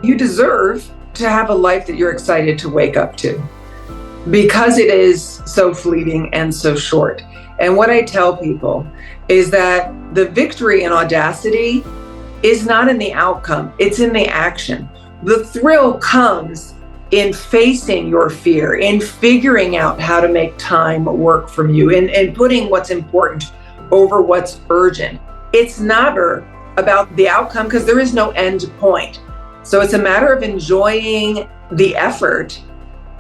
You deserve to have a life that you're excited to wake up to, because it is so fleeting and so short. And what I tell people is that the victory in audacity is not in the outcome, it's in the action. The thrill comes in facing your fear, in figuring out how to make time work from you, and putting what's important over what's urgent. It's never about the outcome because there is no end point. So it's a matter of enjoying the effort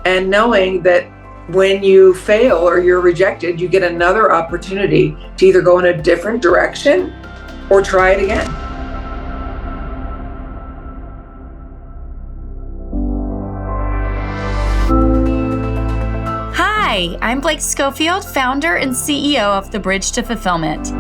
and knowing that when you fail or you're rejected, you get another opportunity to either go in a different direction or try it again. Hi, I'm Blake Schofield, founder and CEO of The Bridge to Fulfillment.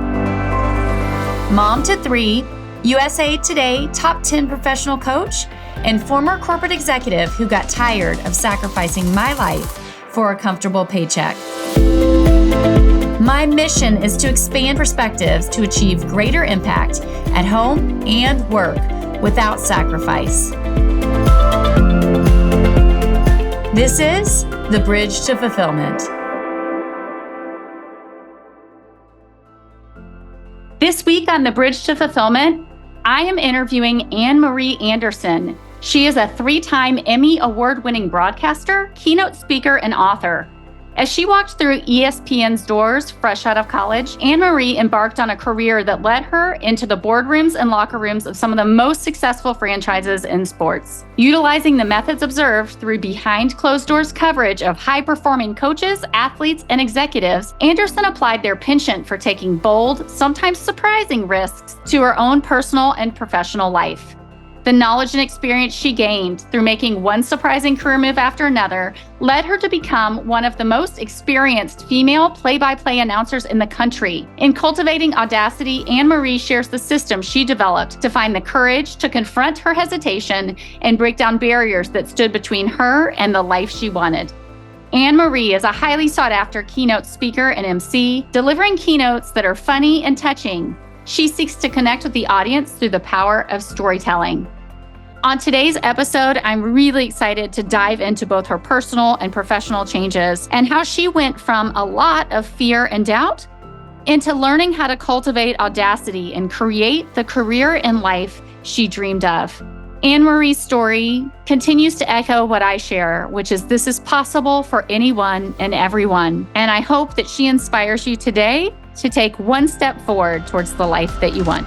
Mom to 3, USA Today top 10 professional coach, and former corporate executive who got tired of sacrificing my life for a comfortable paycheck. My mission is to expand perspectives to achieve greater impact at home and work without sacrifice. This is The Bridge to Fulfillment. This week on The Bridge to Fulfillment, I am interviewing Anne-Marie Anderson. She is a 3-time Emmy Award-winning broadcaster, keynote speaker, and author. As she walked through ESPN's doors fresh out of college, Anne-Marie embarked on a career that led her into the boardrooms and locker rooms of some of the most successful franchises in sports. Utilizing the methods observed through behind closed doors coverage of high-performing coaches, athletes, and executives, Anderson applied their penchant for taking bold, sometimes surprising risks to her own personal and professional life. The knowledge and experience she gained through making one surprising career move after another led her to become one of the most experienced female play-by-play announcers in the country. In Cultivating Audacity, Anne-Marie shares the system she developed to find the courage to confront her hesitation and break down barriers that stood between her and the life she wanted. Anne-Marie is a highly sought-after keynote speaker and MC, delivering keynotes that are funny and touching. She seeks to connect with the audience through the power of storytelling. On today's episode, I'm really excited to dive into both her personal and professional changes and how she went from a lot of fear and doubt into learning how to cultivate audacity and create the career and life she dreamed of. Anne-Marie's story continues to echo what I share, which is this is possible for anyone and everyone. And I hope that she inspires you today to take one step forward towards the life that you want.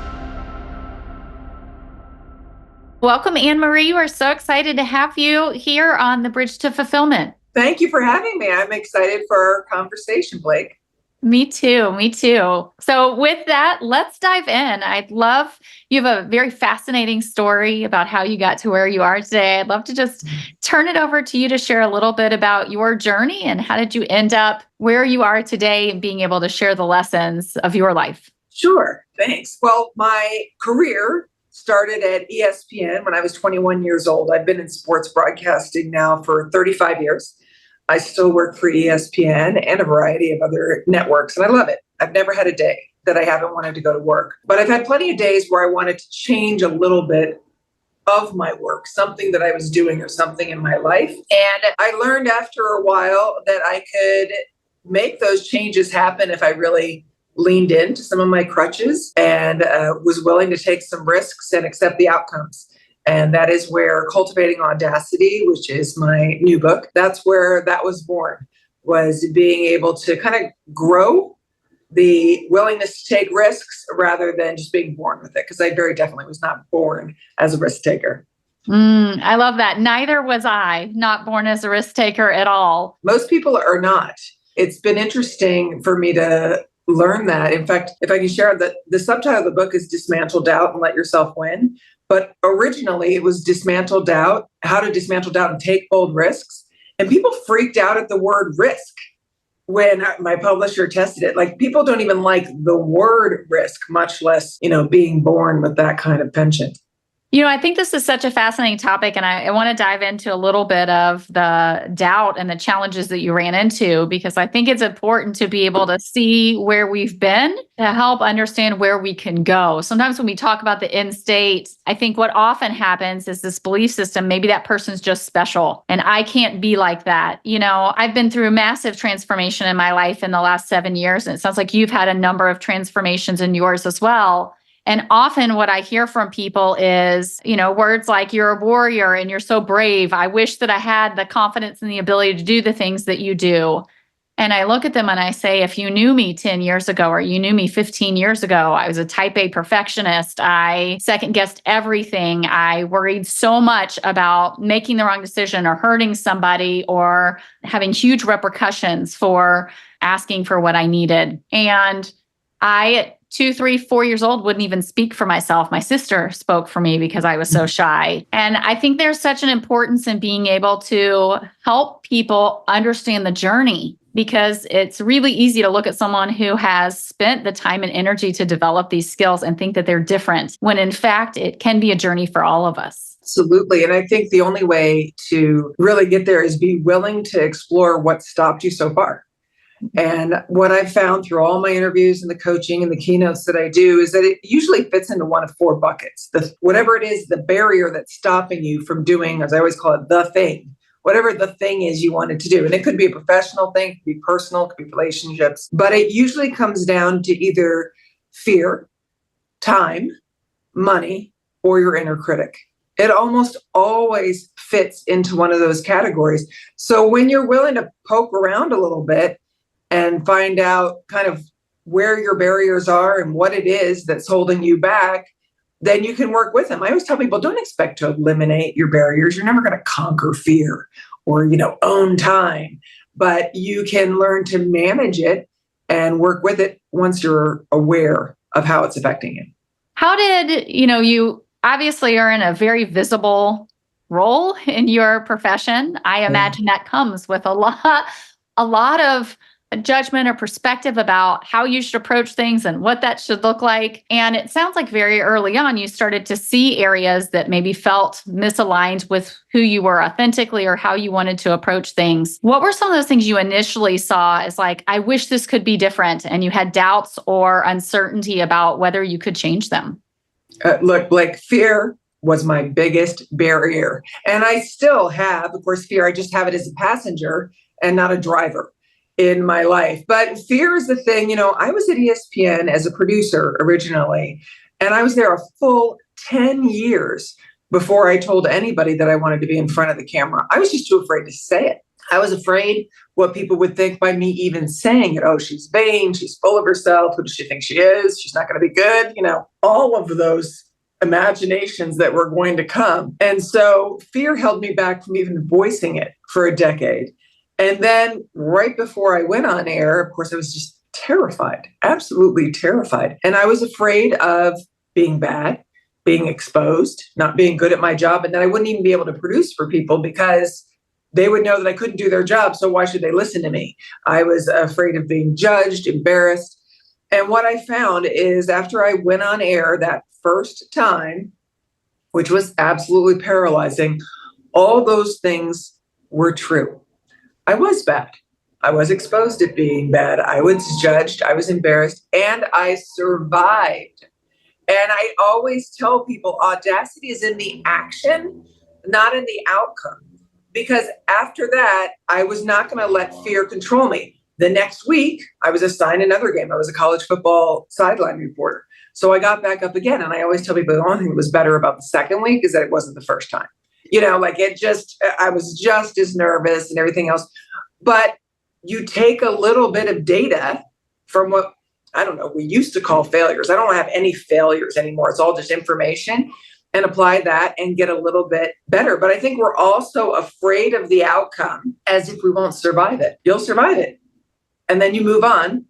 Welcome, Anne-Marie. We're so excited to have you here on The Bridge to Fulfillment. Thank you for having me. I'm excited for our conversation, Blake. Me too. So with that, let's dive in. You have a very fascinating story about how you got to where you are today. I'd love to just turn it over to you to share a little bit about your journey and how did you end up where you are today and being able to share the lessons of your life. Sure. Thanks. Well, my career started at ESPN when I was 21 years old. I've been in sports broadcasting now for 35 years. I still work for ESPN and a variety of other networks, and I love it. I've never had a day that I haven't wanted to go to work. But I've had plenty of days where I wanted to change a little bit of my work, something that I was doing or something in my life. And I learned after a while that I could make those changes happen if I really leaned into some of my crutches and was willing to take some risks and accept the outcomes. And that is where Cultivating Audacity, which is my new book, that's where that was born, was being able to kind of grow the willingness to take risks rather than just being born with it. Because I very definitely was not born as a risk taker. I love that. Neither was I, not born as a risk taker at all. Most people are not. It's been interesting for me to learn that. In fact, if I can share that the subtitle of the book is Dismantle Doubt and Let Yourself Win. But originally it was Dismantle Doubt, how to dismantle doubt and take bold risks. And people freaked out at the word risk when my publisher tested it. Like, people don't even like the word risk, much less, being born with that kind of penchant. I think this is such a fascinating topic, and I want to dive into a little bit of the doubt and the challenges that you ran into, because I think it's important to be able to see where we've been to help understand where we can go. Sometimes when we talk about the end state, I think what often happens is this belief system, maybe that person's just special and I can't be like that. I've been through massive transformation in my life in the last 7 years, and it sounds like you've had a number of transformations in yours as well. And often what I hear from people is, words like you're a warrior and you're so brave. I wish that I had the confidence and the ability to do the things that you do. And I look at them and I say, if you knew me 10 years ago, or you knew me 15 years ago, I was a type A perfectionist. I second guessed everything. I worried so much about making the wrong decision or hurting somebody or having huge repercussions for asking for what I needed. And I, at 2, 3, 4 years old, wouldn't even speak for myself. My sister spoke for me because I was so shy. And I think there's such an importance in being able to help people understand the journey, because it's really easy to look at someone who has spent the time and energy to develop these skills and think that they're different, when in fact, it can be a journey for all of us. Absolutely. And I think the only way to really get there is be willing to explore what stopped you so far. And what I've found through all my interviews and the coaching and the keynotes that I do is that it usually fits into one of 4 buckets. Whatever it is, the barrier that's stopping you from doing, as I always call it, the thing, whatever the thing is you wanted to do. And it could be a professional thing, it could be personal, it could be relationships, but it usually comes down to either fear, time, money, or your inner critic. It almost always fits into one of those categories. So when you're willing to poke around a little bit and find out kind of where your barriers are and what it is that's holding you back, then you can work with them. I always tell people, don't expect to eliminate your barriers. You're never going to conquer fear or, own time, but you can learn to manage it and work with it once you're aware of how it's affecting you. How did, you obviously are in a very visible role in your profession. I imagine that comes with a lot of judgment or perspective about how you should approach things and what that should look like. And it sounds like very early on, you started to see areas that maybe felt misaligned with who you were authentically or how you wanted to approach things. What were some of those things you initially saw as like, I wish this could be different, and you had doubts or uncertainty about whether you could change them? Look, Blake, fear was my biggest barrier. And I still have, of course, fear. I just have it as a passenger and not a driver in my life. But fear is the thing. I was at ESPN as a producer originally, and I was there a full 10 years before I told anybody that I wanted to be in front of the camera. I was just too afraid to say it. I was afraid what people would think by me even saying it. Oh, she's vain. She's full of herself. Who does she think she is? She's not going to be good. All of those imaginations that were going to come. And so fear held me back from even voicing it for a decade. And then right before I went on air, of course, I was just terrified, absolutely terrified. And I was afraid of being bad, being exposed, not being good at my job. And then I wouldn't even be able to produce for people because they would know that I couldn't do their job. So why should they listen to me? I was afraid of being judged, embarrassed. And what I found is after I went on air that first time, which was absolutely paralyzing, all those things were true. I was bad. I was exposed at being bad. I was judged. I was embarrassed, and I survived. And I always tell people audacity is in the action, not in the outcome. Because after that, I was not going to let fear control me. The next week, I was assigned another game. I was a college football sideline reporter. So I got back up again. And I always tell people the only thing that was better about the second week is that it wasn't the first time. I was just as nervous and everything else. But you take a little bit of data from what, we used to call failures. I don't have any failures anymore. It's all just information, and apply that and get a little bit better. But I think we're also afraid of the outcome as if we won't survive it. You'll survive it. And then you move on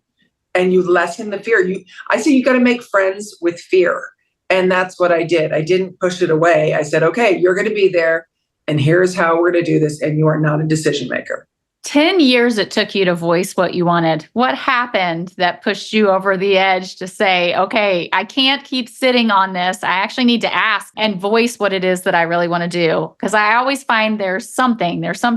and you lessen the fear. I say you got to make friends with fear. And that's what I did. I didn't push it away. I said, okay, you're going to be there, and here's how we're going to do this. And you are not a decision maker. 10 years it took you to voice what you wanted. What happened that pushed you over the edge to say, okay, I can't keep sitting on this. I actually need to ask and voice what it is that I really want to do? Because I always find there's some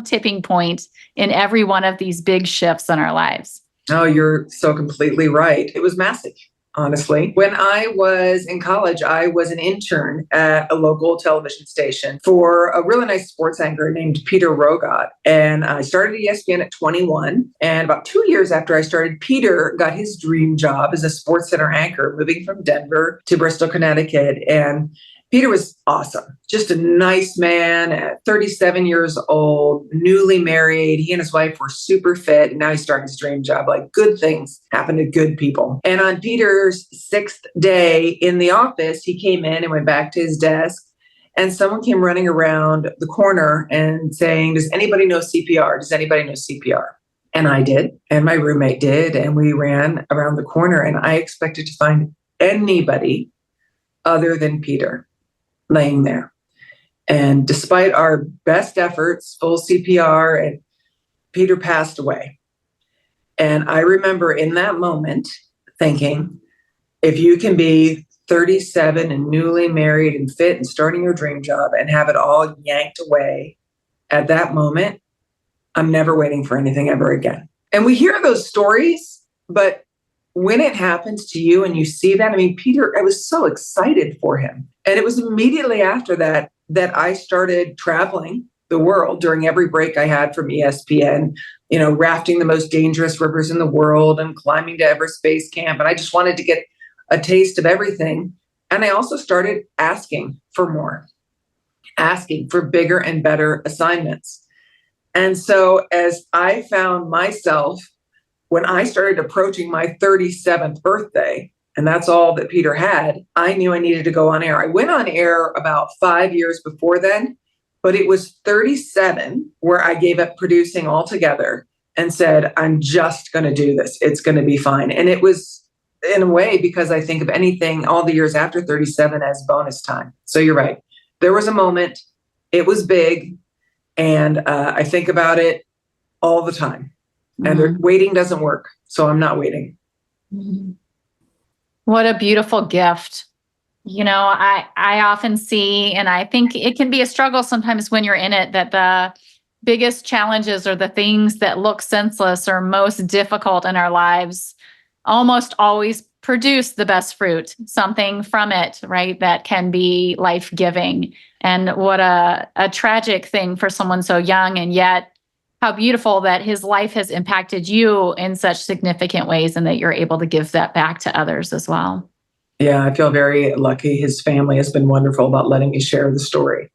tipping point in every one of these big shifts in our lives. Oh, you're so completely right. It was massive. Honestly, when I was in college, I was an intern at a local television station for a really nice sports anchor named Peter Rogot. And I started at ESPN at 21. And about 2 years after I started, Peter got his dream job as a sports center anchor, moving from Denver to Bristol, Connecticut. And Peter was awesome, just a nice man at 37 years old, newly married. He and his wife were super fit. And now he's starting his dream job. Like, good things happen to good people. And on Peter's 6th day in the office, he came in and went back to his desk. And someone came running around the corner and saying, does anybody know CPR? Does anybody know CPR? And I did. And my roommate did. And we ran around the corner. And I expected to find anybody other than Peter laying there. And despite our best efforts, full CPR, and Peter passed away. And I remember in that moment thinking, if you can be 37 and newly married and fit and starting your dream job and have it all yanked away at that moment, I'm never waiting for anything ever again. And we hear those stories, but when it happens to you and you see that, I mean, Peter, I was so excited for him. And it was immediately after that I started traveling the world during every break I had from ESPN, rafting the most dangerous rivers in the world and climbing to Everest Base Camp. And I just wanted to get a taste of everything. And I also started asking for more, asking for bigger and better assignments. And so as I found myself, when I started approaching my 37th birthday, and that's all that Peter had, I knew I needed to go on air. I went on air about 5 years before then, but it was 37 where I gave up producing altogether and said, I'm just going to do this. It's going to be fine. And it was, in a way, because I think of anything all the years after 37 as bonus time. So you're right. There was a moment, it was big, and I think about it all the time. And waiting doesn't work. So I'm not waiting. What a beautiful gift. I often see, and I think it can be a struggle sometimes when you're in it, that the biggest challenges or the things that look senseless or most difficult in our lives almost always produce the best fruit, something from it, right? That can be life-giving. And what a tragic thing for someone so young, and yet how beautiful that his life has impacted you in such significant ways and that you're able to give that back to others as well. Yeah, I feel very lucky. His family has been wonderful about letting me share the story.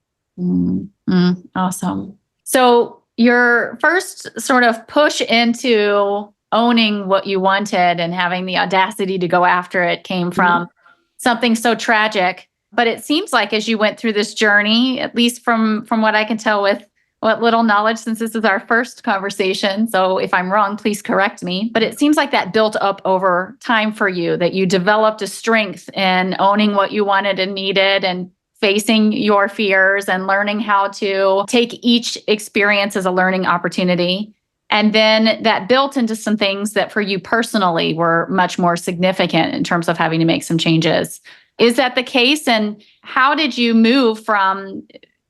Awesome. So your first sort of push into owning what you wanted and having the audacity to go after it came from something so tragic. But it seems like as you went through this journey, at least from what I can tell with what little knowledge, since this is our first conversation, so if I'm wrong, please correct me. But it seems like that built up over time for you, that you developed a strength in owning what you wanted and needed and facing your fears and learning how to take each experience as a learning opportunity. And then that built into some things that for you personally were much more significant in terms of having to make some changes. Is that the case? And how did you move from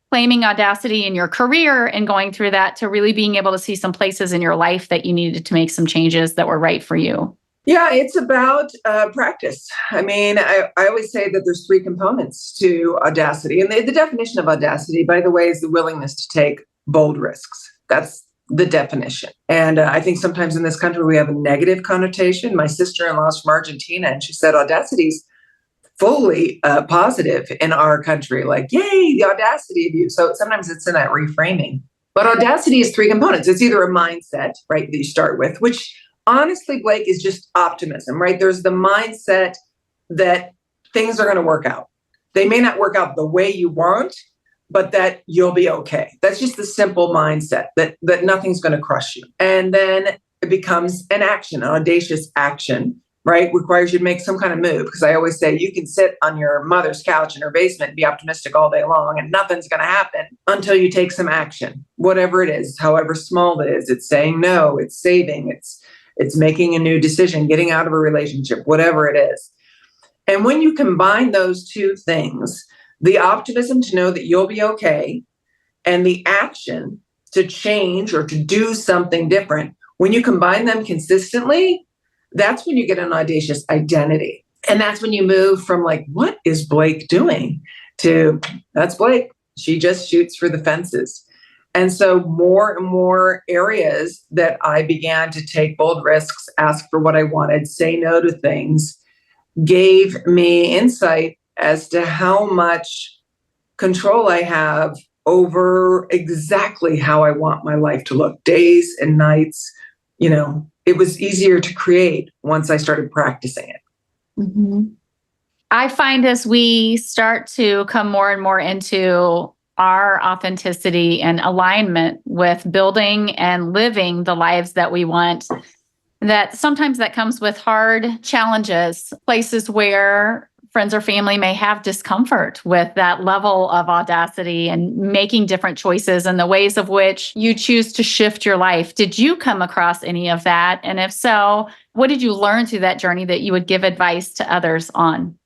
claiming audacity in your career and going through that to really being able to see some places in your life that you needed to make some changes that were right for you? Yeah, it's about practice. I mean, I always say that there's 3 components to audacity. And the definition of audacity, by the way, is the willingness to take bold risks. That's the definition. And I think sometimes in this country, we have a negative connotation. My sister-in-law is from Argentina, and she said audacity's fully positive in our country, like, yay, the audacity of you. So sometimes it's in that reframing. But audacity is 3 components. It's either a mindset, right, that you start with, which honestly, Blake, is just optimism, right? There's the mindset that things are going to work out. They may not work out the way you want, but that you'll be okay. That's just the simple mindset that nothing's going to crush you. And then it becomes an action, an audacious action, right? Requires you to make some kind of move. Because I always say you can sit on your mother's couch in her basement and be optimistic all day long and nothing's going to happen until you take some action, whatever it is, however small it is. It's saying no, it's saving, it's making a new decision, getting out of a relationship, whatever it is. And when you combine those two things, the optimism to know that you'll be okay and the action to change or to do something different, when you combine them consistently, that's when you get an audacious identity. And that's when you move from like, what is Blake doing? To that's Blake. She just shoots for the fences. And so more and more areas that I began to take bold risks, ask for what I wanted, say no to things, gave me insight as to how much control I have over exactly how I want my life to look, days and nights. It was easier to create once I started practicing it. Mm-hmm. I find as we start to come more and more into our authenticity and alignment with building and living the lives that we want, that sometimes that comes with hard challenges, places where friends or family may have discomfort with that level of audacity and making different choices and the ways of which you choose to shift your life. Did you come across any of that? And if so, what did you learn through that journey that you would give advice to others on?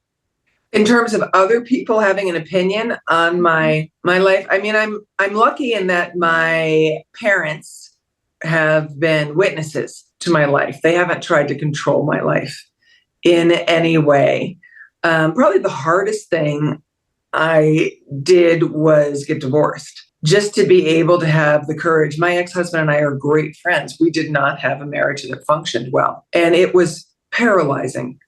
In terms of other people having an opinion on my life, I mean, I'm lucky in that my parents have been witnesses to my life. They haven't tried to control my life in any way. Probably the hardest thing I did was get divorced, just to be able to have the courage. My ex-husband and I are great friends. We did not have a marriage that functioned well. And it was paralyzing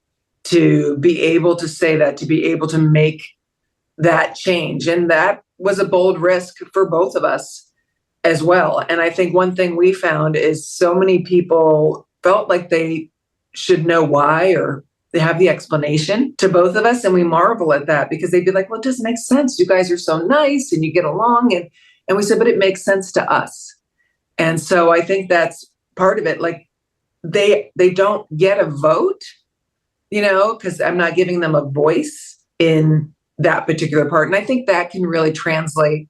to be able to say that, to be able to make that change. And that was a bold risk for both of us as well. And I think one thing we found is so many people felt like they should know why, or they have the explanation to both of us. And we marvel at that because they'd be like, well, it doesn't make sense. You guys are so nice and you get along. And we said, but it makes sense to us. And so I think that's part of it. Like they don't get a vote, because I'm not giving them a voice in that particular part. And I think that can really translate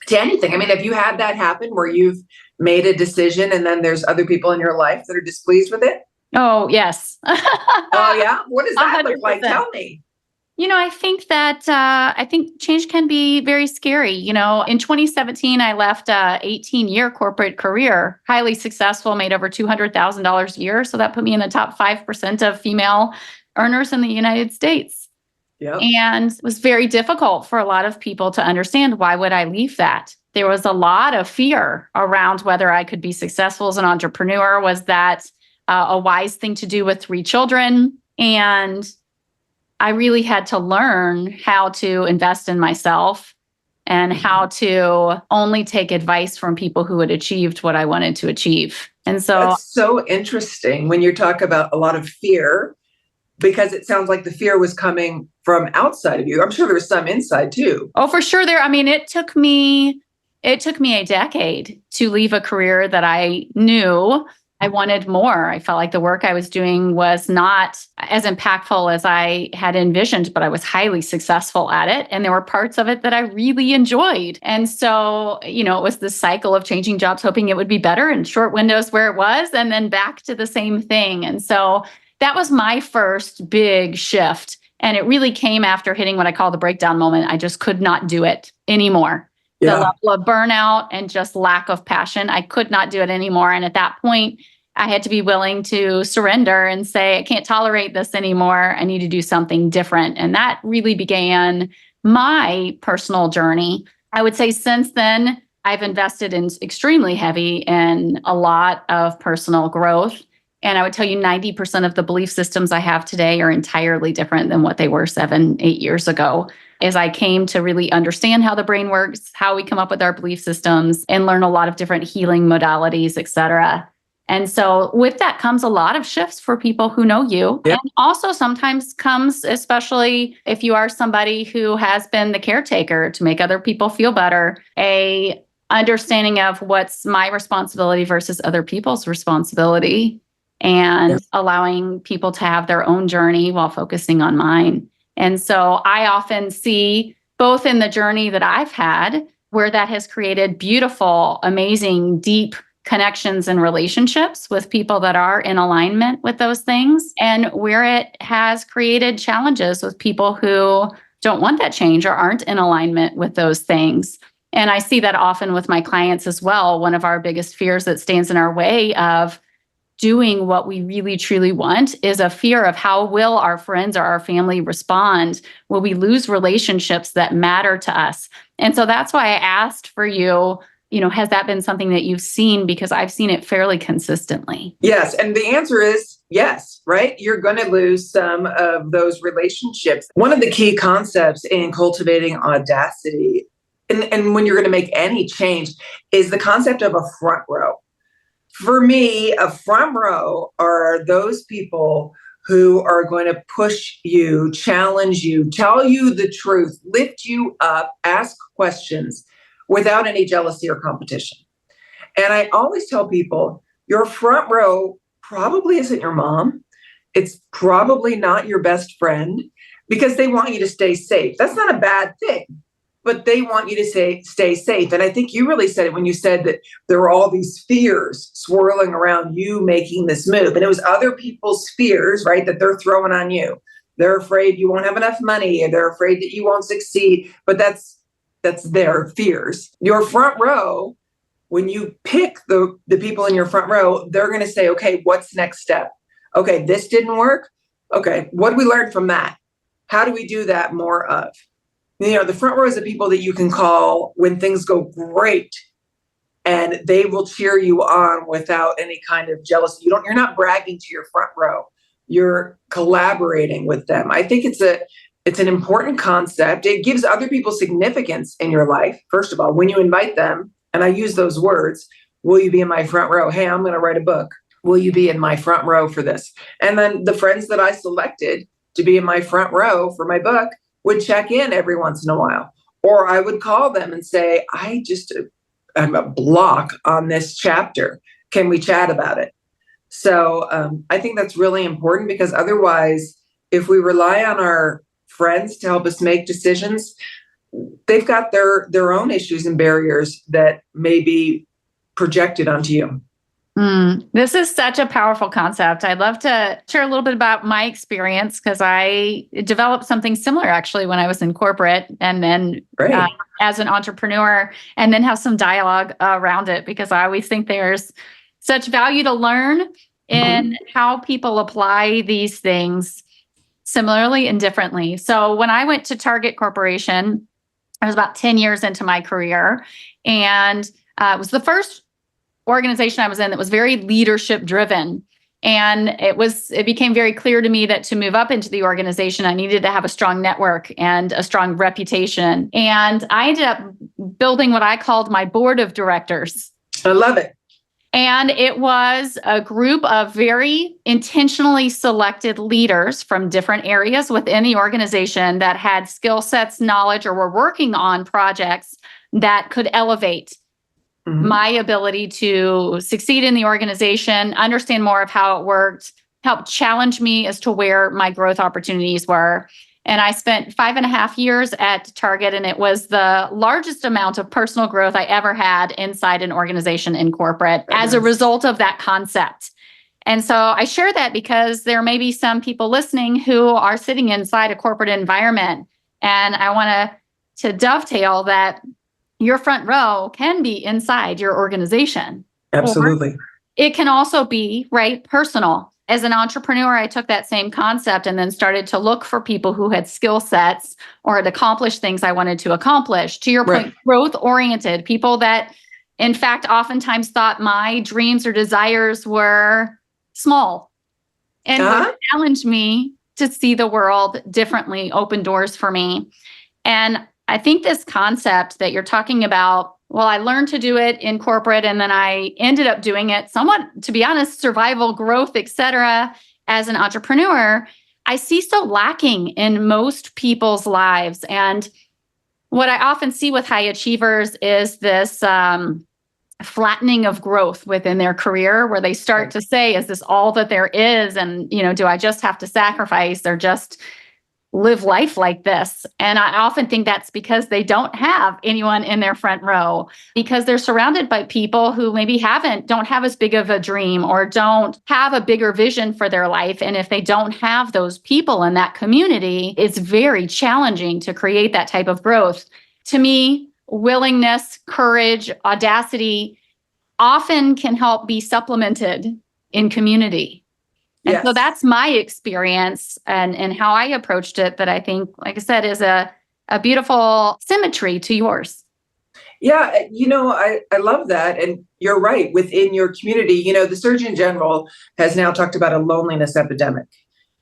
to anything. I mean, have you had that happen where you've made a decision and then there's other people in your life that are displeased with it? Oh, yes. Oh, yeah? What does that 100%. look like? Tell me. I think that change can be very scary. In 2017, I left a 18-year corporate career, highly successful, made over $200,000 a year. So that put me in the top 5% of female earners in the United States. Yep. And it was very difficult for a lot of people to understand, why would I leave that? There was a lot of fear around whether I could be successful as an entrepreneur. Was that a wise thing to do with 3 children? And I really had to learn how to invest in myself and how to only take advice from people who had achieved what I wanted to achieve. And so that's so interesting when you talk about a lot of fear, because it sounds like the fear was coming from outside of you. I'm sure there was some inside too. Oh, for sure. It took me a decade to leave a career that I knew I wanted more. I felt like the work I was doing was not as impactful as I had envisioned, but I was highly successful at it. And there were parts of it that I really enjoyed. And so, it was this cycle of changing jobs, hoping it would be better, and short windows where it was, and then back to the same thing. And so that was my first big shift. And it really came after hitting what I call the breakdown moment. I just could not do it anymore. The level of burnout and just lack of passion, I could not do it anymore. And at that point, I had to be willing to surrender and say, I can't tolerate this anymore. I need to do something different. And that really began my personal journey. I would say since then, I've invested in extremely heavy in a lot of personal growth. And I would tell you 90% of the belief systems I have today are entirely different than what they were 7, 8 years ago. As I came to really understand how the brain works, how we come up with our belief systems, and learn a lot of different healing modalities, et cetera. And so with that comes a lot of shifts for people who know you. Yep. And also sometimes comes, especially if you are somebody who has been the caretaker to make other people feel better, a understanding of what's my responsibility versus other people's responsibility. and allowing people to have their own journey while focusing on mine. And so I often see both in the journey that I've had where that has created beautiful, amazing, deep connections and relationships with people that are in alignment with those things, and where it has created challenges with people who don't want that change or aren't in alignment with those things. And I see that often with my clients as well. One of our biggest fears that stands in our way of doing what we really truly want is a fear of how will our friends or our family respond? Will we lose relationships that matter to us? And so that's why I asked for you, has that been something that you've seen? Because I've seen it fairly consistently. Yes. And the answer is yes, right? You're going to lose some of those relationships. One of the key concepts in cultivating audacity, and when you're going to make any change, is the concept of a front row. For me, a front row are those people who are going to push you, challenge you, tell you the truth, lift you up, ask questions without any jealousy or competition. And I always tell people, your front row probably isn't your mom. It's probably not your best friend, because they want you to stay safe. That's not a bad thing, but they want you to stay safe. And I think you really said it when you said that there were all these fears swirling around you making this move. And it was other people's fears, right, that they're throwing on you. They're afraid you won't have enough money, and they're afraid that you won't succeed. But that's their fears. Your front row, when you pick the people in your front row, they're going to say, okay, what's next step? Okay, this didn't work. Okay, what did we learn from that? How do we do that more of? The front row is the people that you can call when things go great, and they will cheer you on without any kind of jealousy. You're not bragging to your front row. You're collaborating with them. I think it's an important concept. It gives other people significance in your life. First of all, when you invite them, and I use those words, will you be in my front row? Hey, I'm going to write a book. Will you be in my front row for this? And then the friends that I selected to be in my front row for my book would check in every once in a while. Or I would call them and say, I'm a block on this chapter. Can we chat about it? So I think that's really important, because otherwise, if we rely on our friends to help us make decisions, they've got their own issues and barriers that may be projected onto you. This is such a powerful concept. I'd love to share a little bit about my experience, because I developed something similar actually when I was in corporate, and then as an entrepreneur, and then have some dialogue around it, because I always think there's such value to learn in how people apply these things similarly and differently. So when I went to Target Corporation, I was about 10 years into my career, and it was the first organization I was in that was very leadership driven. And it became very clear to me that to move up into the organization, I needed to have a strong network and a strong reputation. And I ended up building what I called my board of directors. I love it. And it was a group of very intentionally selected leaders from different areas within the organization that had skill sets, knowledge, or were working on projects that could elevate my ability to succeed in the organization, understand more of how it worked, help challenge me as to where my growth opportunities were. And I spent 5.5 years at Target, and it was the largest amount of personal growth I ever had inside an organization in corporate as a result of that concept. And so I share that because there may be some people listening who are sitting inside a corporate environment. And I want to dovetail that your front row can be inside your organization. Absolutely. Or it can also be, personal. As an entrepreneur, I took that same concept and then started to look for people who had skill sets or had accomplished things I wanted to accomplish. To your point, growth-oriented, people that, in fact, oftentimes thought my dreams or desires were small and would challenge me to see the world differently, open doors for me. And I think this concept that you're talking about, well, I learned to do it in corporate, and then I ended up doing it somewhat, to be honest, survival, growth, et cetera, as an entrepreneur, I see so lacking in most people's lives. And what I often see with high achievers is this flattening of growth within their career, where they start to say, is this all that there is? And, do I just have to sacrifice or just live life like this? And I often think that's because they don't have anyone in their front row, because they're surrounded by people who maybe don't have as big of a dream or don't have a bigger vision for their life. And if they don't have those people in that community, it's very challenging to create that type of growth. To me, willingness, courage, audacity often can help be supplemented in community. And so that's my experience and how I approached it, that I think, like I said, is a beautiful symmetry to yours. Yeah, I love that. And you're right. Within your community, the Surgeon General has now talked about a loneliness epidemic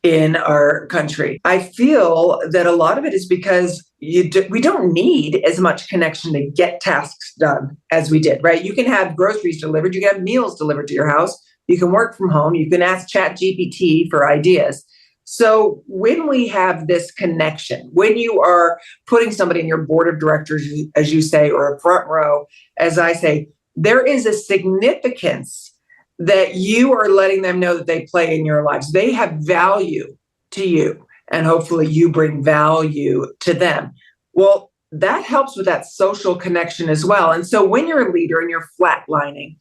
in our country. I feel that a lot of it is because we don't need as much connection to get tasks done as we did, right? You can have groceries delivered, you can have meals delivered to your house, you can work from home, you can ask ChatGPT for ideas. So when we have this connection, when you are putting somebody in your board of directors, as you say, or a front row, as I say, there is a significance that you are letting them know that they play in your lives. They have value to you, and hopefully you bring value to them. Well, that helps with that social connection as well. And so when you're a leader and you're flatlining,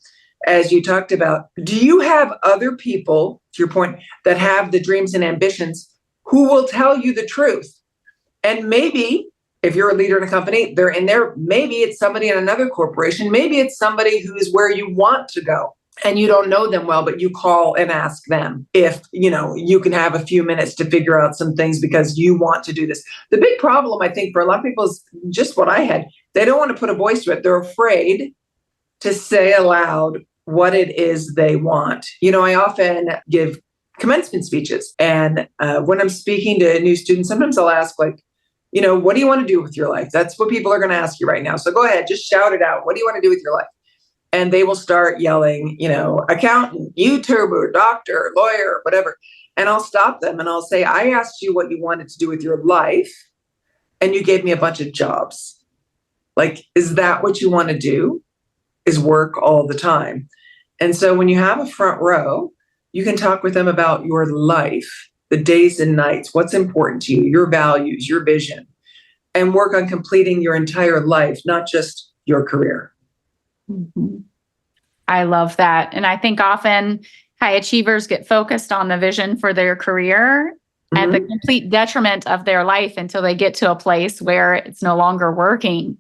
as you talked about, do you have other people, to your point, that have the dreams and ambitions who will tell you the truth? And maybe if you're a leader in a company, they're in there. Maybe it's somebody in another corporation. Maybe it's somebody who's where you want to go and you don't know them well, but you call and ask them if, you can have a few minutes to figure out some things because you want to do this. The big problem, I think, for a lot of people is just what I had. They don't want to put a voice to it. They're afraid to say aloud what it is they want. I often give commencement speeches. And when I'm speaking to new students, sometimes I'll ask, what do you want to do with your life? That's what people are going to ask you right now. So go ahead, just shout it out. What do you want to do with your life? And they will start yelling, accountant, YouTuber, doctor, lawyer, whatever. And I'll stop them and I'll say, I asked you what you wanted to do with your life, and you gave me a bunch of jobs. Is that what you want to do? Is work all the time? And so when you have a front row, you can talk with them about your life, the days and nights, what's important to you, your values, your vision, and work on completing your entire life, not just your career. Mm-hmm. I love that. And I think often high achievers get focused on the vision for their career at the complete detriment of their life until they get to a place where it's no longer working.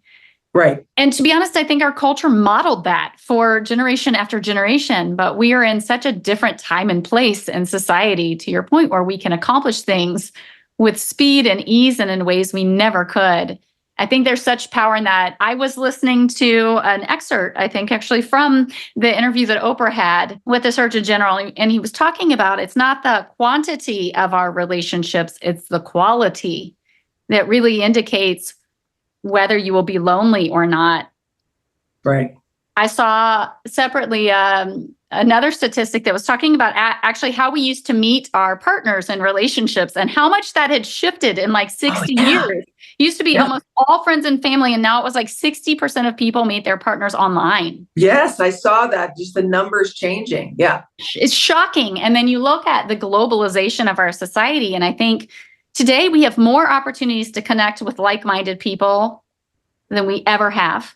Right. And to be honest, I think our culture modeled that for generation after generation, but we are in such a different time and place in society, to your point, where we can accomplish things with speed and ease and in ways we never could. I think there's such power in that. I was listening to an excerpt, I think actually from the interview that Oprah had with the Surgeon General, and he was talking about it's not the quantity of our relationships, it's the quality that really indicates whether you will be lonely or not. Right. I saw separately another statistic that was talking about actually how we used to meet our partners in relationships and how much that had shifted in 60 years. It used to be almost all friends and family, and now it was 60% of people meet their partners online. Yes, I saw that. Just the numbers changing. Yeah. It's shocking. And then you look at the globalization of our society, and I think today we have more opportunities to connect with like-minded people than we ever have.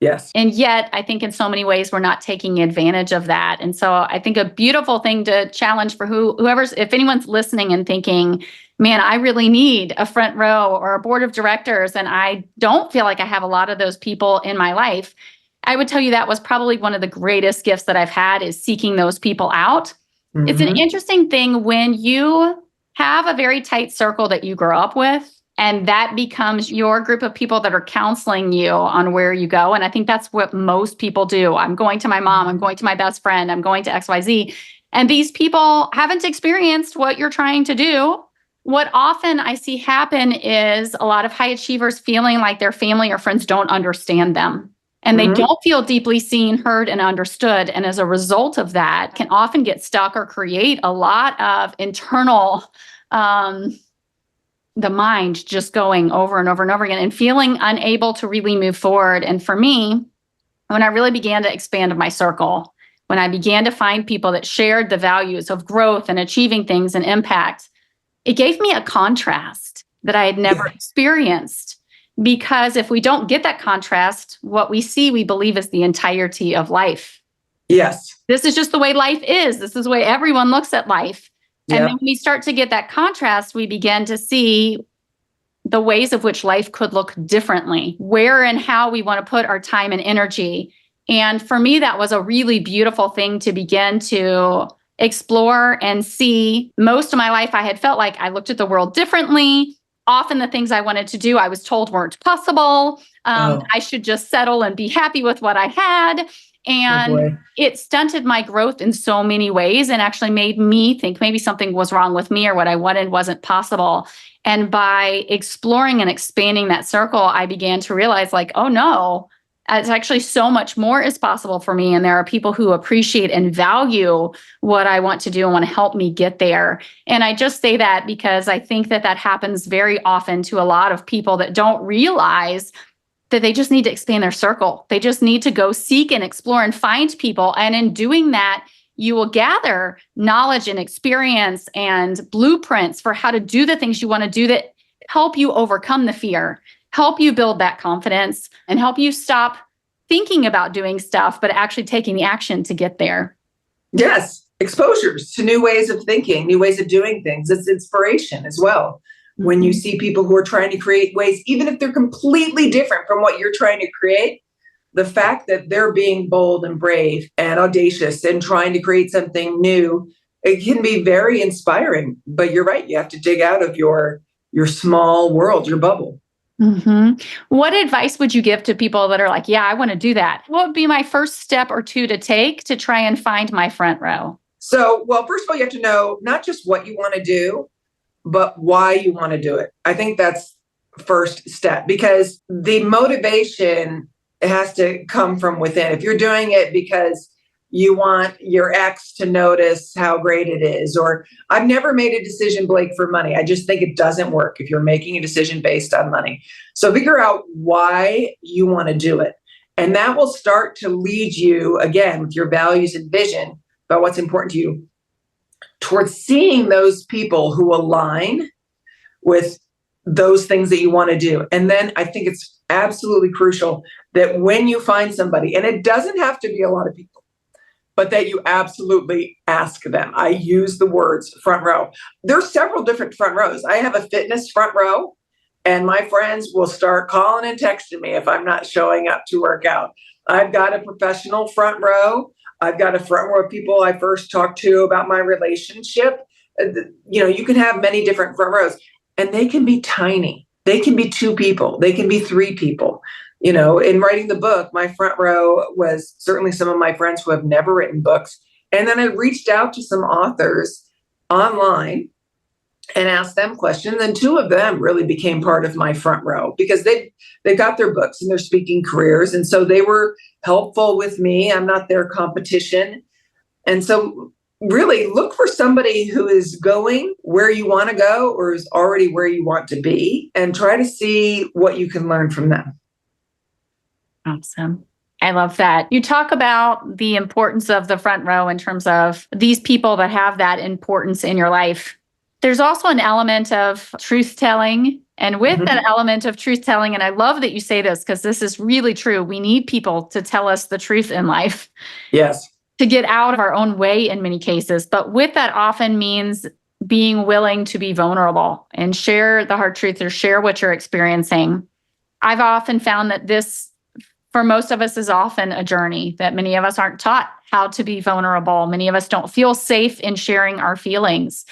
Yes. And yet, I think in so many ways, we're not taking advantage of that. And so I think a beautiful thing to challenge for whoever's, if anyone's listening and thinking, man, I really need a front row or a board of directors, and I don't feel like I have a lot of those people in my life, I would tell you that was probably one of the greatest gifts that I've had, is seeking those people out. Mm-hmm. It's an interesting thing when you have a very tight circle that you grow up with, and that becomes your group of people that are counseling you on where you go. And I think that's what most people do. I'm going to my mom, I'm going to my best friend, I'm going to XYZ. And these people haven't experienced what you're trying to do. What often I see happen is a lot of high achievers feeling like their family or friends don't understand them. And they don't feel deeply seen, heard, and understood. And as a result of that, can often get stuck or create a lot of internal the mind just going over and over and over again and feeling unable to really move forward. And for me, when I really began to expand my circle, when I began to find people that shared the values of growth and achieving things and impact, it gave me a contrast that I had never experienced. Because if we don't get that contrast, what we see, we believe is the entirety of life. Yes. This is just the way life is. This is the way everyone looks at life. And then when we start to get that contrast, we begin to see the ways of which life could look differently, where and how we want to put our time and energy. And for me, that was a really beautiful thing to begin to explore and see. Most of my life, I had felt like I looked at the world differently. Often the things I wanted to do, I was told weren't possible. I should just settle and be happy with what I had. And it stunted my growth in so many ways and actually made me think maybe something was wrong with me or what I wanted wasn't possible. And by exploring and expanding that circle, I began to realize like, oh no, it's actually so much more is possible for me. And there are people who appreciate and value what I want to do and want to help me get there. And I just say that because I think that that happens very often to a lot of people that don't realize that they just need to expand their circle. They just need to go seek and explore and find people. And in doing that, you will gather knowledge and experience and blueprints for how to do the things you want to do that help you overcome the fear, help you build that confidence, and help you stop thinking about doing stuff, but actually taking the action to get there. Yes. Exposures to new ways of thinking, new ways of doing things. It's inspiration as well. When you see people who are trying to create ways, even if they're completely different from what you're trying to create, the fact that they're being bold and brave and audacious and trying to create something new, it can be very inspiring. But you're right, you have to dig out of your small world, your bubble. What advice would you give to people that are like, yeah, I want to do that? What would be my first step or two to take to try and find my front row? So, well, first of all, you have to know not just what you want to do, but why you want to do it. I think that's first step, because the motivation has to come from within. If you're doing it because you want your ex to notice how great it is, or I've never made a decision, Blake, for money. I just think it doesn't work if you're making a decision based on money. So figure out why you want to do it. And that will start to lead you, again, with your values and vision about what's important to you, towards seeing those people who align with those things that you want to do. And then I think it's absolutely crucial that when you find somebody, and it doesn't have to be a lot of people, but that you absolutely ask them. I use the words front row. There's several different front rows. I have a fitness front row, and my friends will start calling and texting me if I'm not showing up to work out. I've got a professional front row. I've got a front row of people I first talked to about my relationship. You can have many different front rows, and they can be tiny. They can be 2 people. They can be 3 people. In writing the book, my front row was certainly some of my friends who have never written books. And then I reached out to some authors online and asked them questions. And 2 of them really became part of my front row because they've got their books and their speaking careers. And so they were helpful with me. I'm not their competition. And so really look for somebody who is going where you want to go or is already where you want to be, and try to see what you can learn from them. Awesome. I love that. You talk about the importance of the front row in terms of these people that have that importance in your life. There's also an element of truth telling. And with that element of truth telling, and I love that you say this because this is really true. We need people to tell us the truth in life. Yes. To get out of our own way in many cases. But with that often means being willing to be vulnerable and share the hard truth or share what you're experiencing. I've often found that this, for most of us, is often a journey, that many of us aren't taught how to be vulnerable. Many of us don't feel safe in sharing our feelings.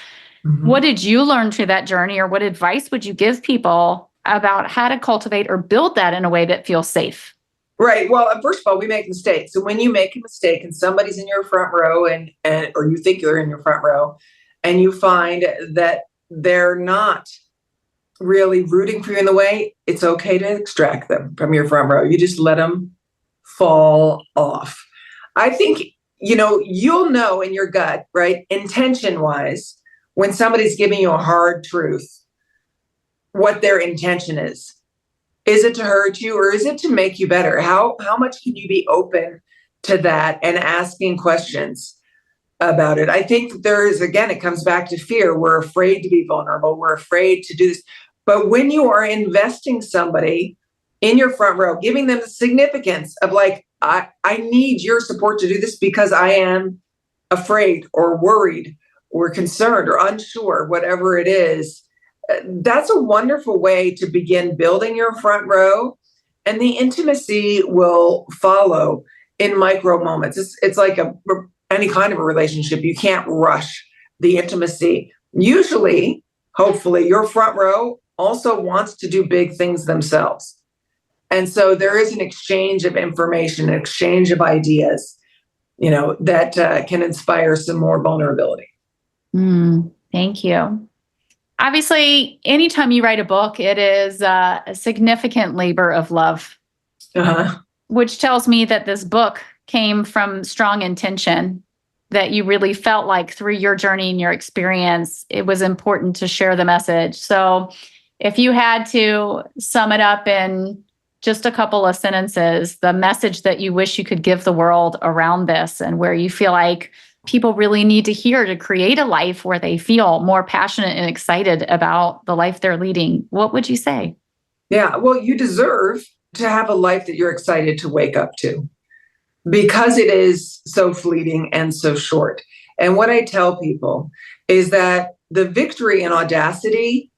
What did you learn through that journey, or what advice would you give people about how to cultivate or build that in a way that feels safe? Right. Well, first of all, we make mistakes. So when you make a mistake and somebody's in your front row and or you think you're in your front row, and you find that they're not really rooting for you in the way, it's okay to extract them from your front row. You just let them fall off. I think, you'll know in your gut, right, intention-wise, when somebody's giving you a hard truth, what their intention is. Is it to hurt you or is it to make you better? How much can you be open to that and asking questions about it? I think that there is, again, it comes back to fear. We're afraid to be vulnerable. We're afraid to do this. But when you are investing somebody in your front row, giving them the significance of like, I need your support to do this because I am afraid or worried or concerned or unsure, whatever it is, that's a wonderful way to begin building your front row. And the intimacy will follow in micro moments. It's like any kind of a relationship. You can't rush the intimacy. Usually, hopefully, your front row also wants to do big things themselves. And so there is an exchange of information, an exchange of ideas, that can inspire some more vulnerability. Thank you. Obviously, anytime you write a book, it is a significant labor of love, which tells me that this book came from strong intention, that you really felt like through your journey and your experience, it was important to share the message. So if you had to sum it up in just a couple of sentences, the message that you wish you could give the world around this and where you feel like people really need to hear to create a life where they feel more passionate and excited about the life they're leading, what would you say? Yeah, well, you deserve to have a life that you're excited to wake up to because it is so fleeting and so short. And what I tell people is that the victory in audacity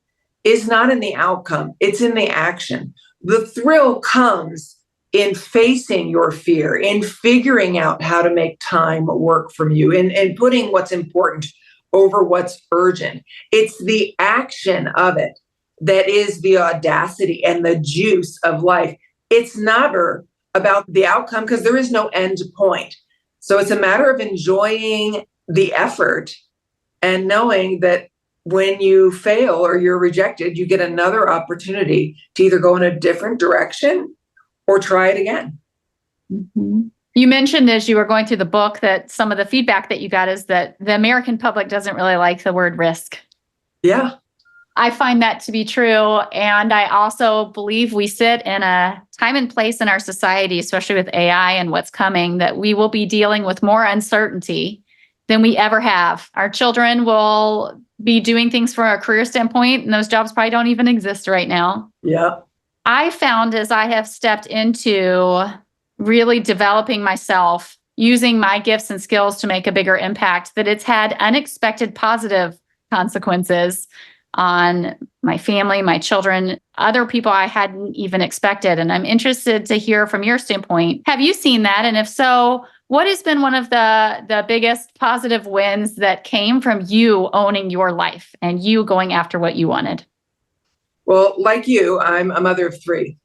is not in the outcome, it's in the action. The thrill comes in facing your fear, in figuring out how to make time work from you, and putting what's important over what's urgent. It's the action of it that is the audacity and the juice of life. It's never about the outcome because there is no end point. So it's a matter of enjoying the effort and knowing that when you fail or you're rejected, you get another opportunity to either go in a different direction or try it again. You mentioned as you were going through the book that some of the feedback that you got is that the American public doesn't really like the word risk. Yeah. I find that to be true. And I also believe we sit in a time and place in our society, especially with AI and what's coming, that we will be dealing with more uncertainty than we ever have. Our children will be doing things from a career standpoint, and those jobs probably don't even exist right now. Yeah. I found as I have stepped into really developing myself, using my gifts and skills to make a bigger impact, that it's had unexpected positive consequences on my family, my children, other people I hadn't even expected. And I'm interested to hear from your standpoint. Have you seen that? And if so, what has been one of the biggest positive wins that came from you owning your life and you going after what you wanted? Well, like you, I'm a mother of three.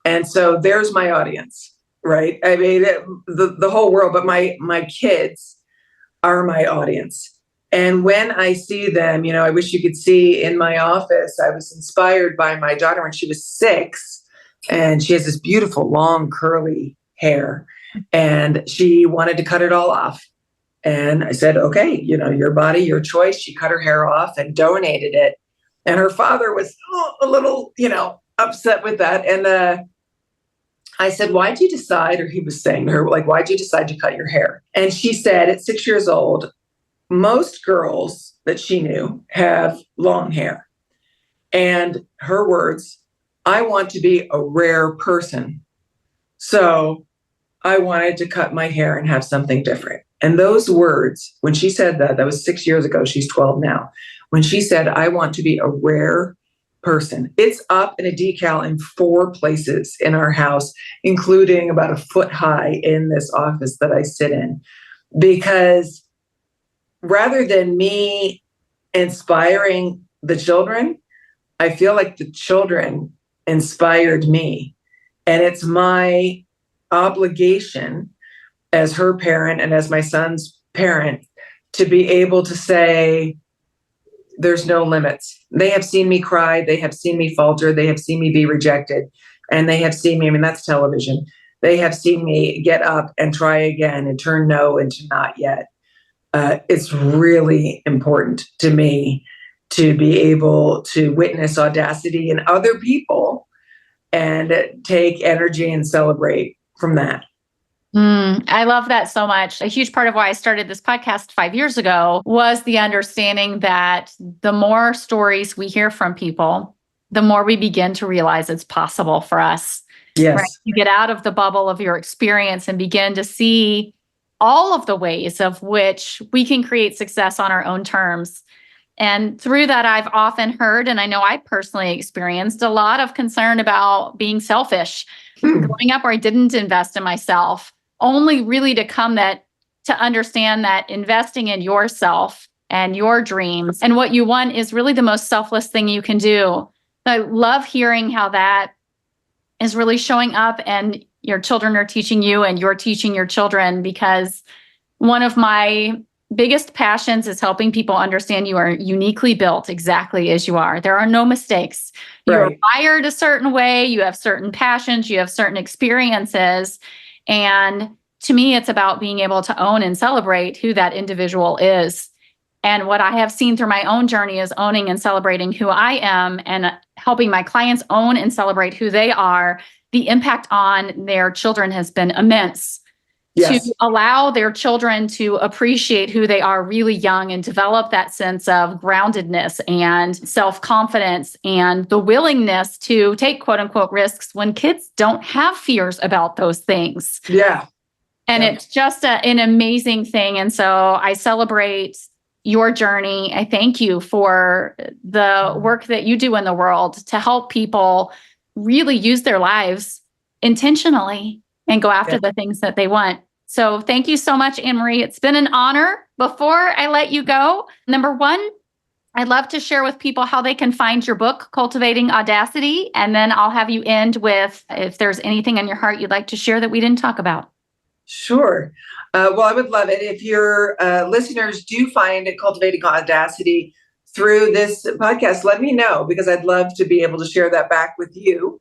And so there's my audience, right? I mean, the whole world, but my kids are my audience. And when I see them, I wish you could see in my office, I was inspired by my daughter when she was 6, and she has this beautiful, long, curly hair, and she wanted to cut it all off. And I said, okay, your body, your choice. She cut her hair off and donated it. And her father was a little, upset with that. And I said, why'd you decide, or he was saying to her, like, why'd you decide to cut your hair? And she said, at 6 years old, most girls that she knew have long hair. And her words, I want to be a rare person. So I wanted to cut my hair and have something different. And those words, when she said that was 6 years ago, she's 12 now. When she said, I want to be a rare person, it's up in a decal in 4 places in our house, including about a foot high in this office that I sit in. Because rather than me inspiring the children, I feel like the children inspired me. And it's my obligation as her parent and as my son's parent to be able to say, there's no limits. They have seen me cry. They have seen me falter. They have seen me be rejected. And they have seen me, that's television. They have seen me get up and try again and turn no into not yet. It's really important to me to be able to witness audacity in other people and take energy and celebrate from that. I love that so much. A huge part of why I started this podcast 5 years ago was the understanding that the more stories we hear from people, the more we begin to realize it's possible for us. Yes. Right? You get out of the bubble of your experience and begin to see all of the ways of which we can create success on our own terms. And through that, I've often heard, and I know I personally experienced a lot of concern about being selfish. Growing up where I didn't invest in myself, only really to understand that investing in yourself and your dreams and what you want is really the most selfless thing you can do. I love hearing how that is really showing up and your children are teaching you and you're teaching your children, because one of my biggest passions is helping people understand you are uniquely built exactly as you are. There are no mistakes. You're wired a certain way. You have certain passions. You have certain experiences. And to me, it's about being able to own and celebrate who that individual is. And what I have seen through my own journey is owning and celebrating who I am and helping my clients own and celebrate who they are. The impact on their children has been immense. Yes. To allow their children to appreciate who they are really young and develop that sense of groundedness and self-confidence and the willingness to take quote unquote risks when kids don't have fears about those things. Yeah. And it's just an amazing thing. And so I celebrate your journey. I thank you for the work that you do in the world to help people really use their lives intentionally and go after the things that they want. So thank you so much, Anne-Marie. It's been an honor. Before I let you go, number one, I'd love to share with people how they can find your book, Cultivating Audacity. And then I'll have you end with if there's anything on your heart you'd like to share that we didn't talk about. Sure. Well, I would love it if your listeners do find Cultivating Audacity through this podcast. Let me know, because I'd love to be able to share that back with you,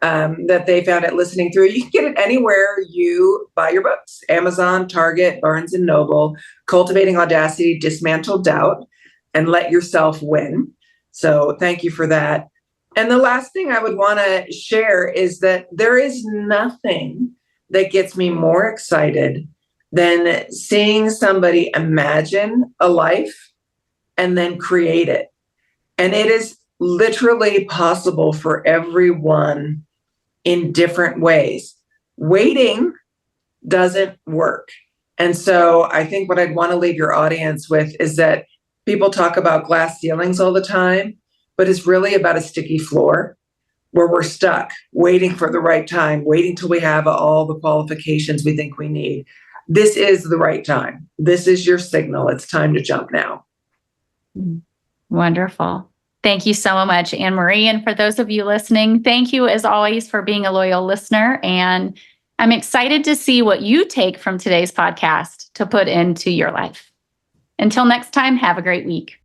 that they found it listening through. You can get it anywhere you buy your books: Amazon, Target, Barnes and Noble. Cultivating Audacity, Dismantle Doubt, and Let Yourself Win. So thank you for that. And the last thing I would want to share is that there is nothing that gets me more excited than seeing somebody imagine a life and then create it. And it is literally possible for everyone in different ways. Waiting doesn't work. And so I think what I'd want to leave your audience with is that people talk about glass ceilings all the time, but it's really about a sticky floor where we're stuck, waiting for the right time, waiting till we have all the qualifications we think we need. This is the right time. This is your signal. It's time to jump now. Wonderful. Thank you so much, Anne-Marie. And for those of you listening, thank you as always for being a loyal listener. And I'm excited to see what you take from today's podcast to put into your life. Until next time, have a great week.